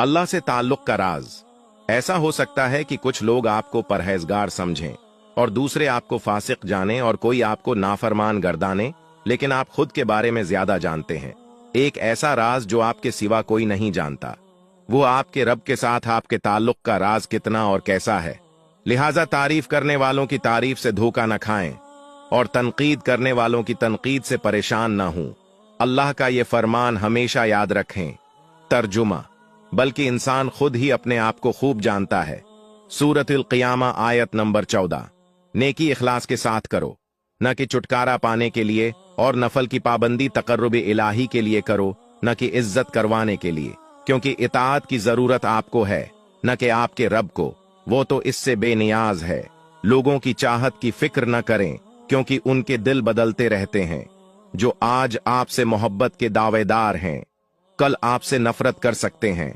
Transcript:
अल्लाह से ताल्लुक का राज। ऐसा हो सकता है कि कुछ लोग आपको परहेजगार समझें और दूसरे आपको फासिक जाने और कोई आपको नाफरमान गर्दाने, लेकिन आप खुद के बारे में ज्यादा जानते हैं। एक ऐसा राज जो आपके सिवा कोई नहीं जानता, वो आपके रब के साथ आपके ताल्लुक का राज कितना और कैसा है। लिहाजा तारीफ करने वालों की तारीफ से धोखा न खाएं और तनकीद करने वालों की तनकीद से परेशान न हों। अल्लाह का ये फरमान हमेशा याद रखें। तर्जुमा, बल्कि इंसान खुद ही अपने आप को खूब जानता है। सूरतुल क़ियामा आयत नंबर 14। नेकी इखलास के साथ करो, न कि छुटकारा पाने के लिए और नफल की पाबंदी तकर्रुब इलाही के लिए करो, न कि इज्जत करवाने के लिए, क्योंकि इताअत की जरूरत आपको है, न कि आपके रब को। वो तो इससे बेनियाज है। लोगों की चाहत की फिक्र न करें, क्योंकि उनके दिल बदलते रहते हैं। जो आज आपसे मोहब्बत के दावेदार हैं, कल आपसे नफरत कर सकते हैं।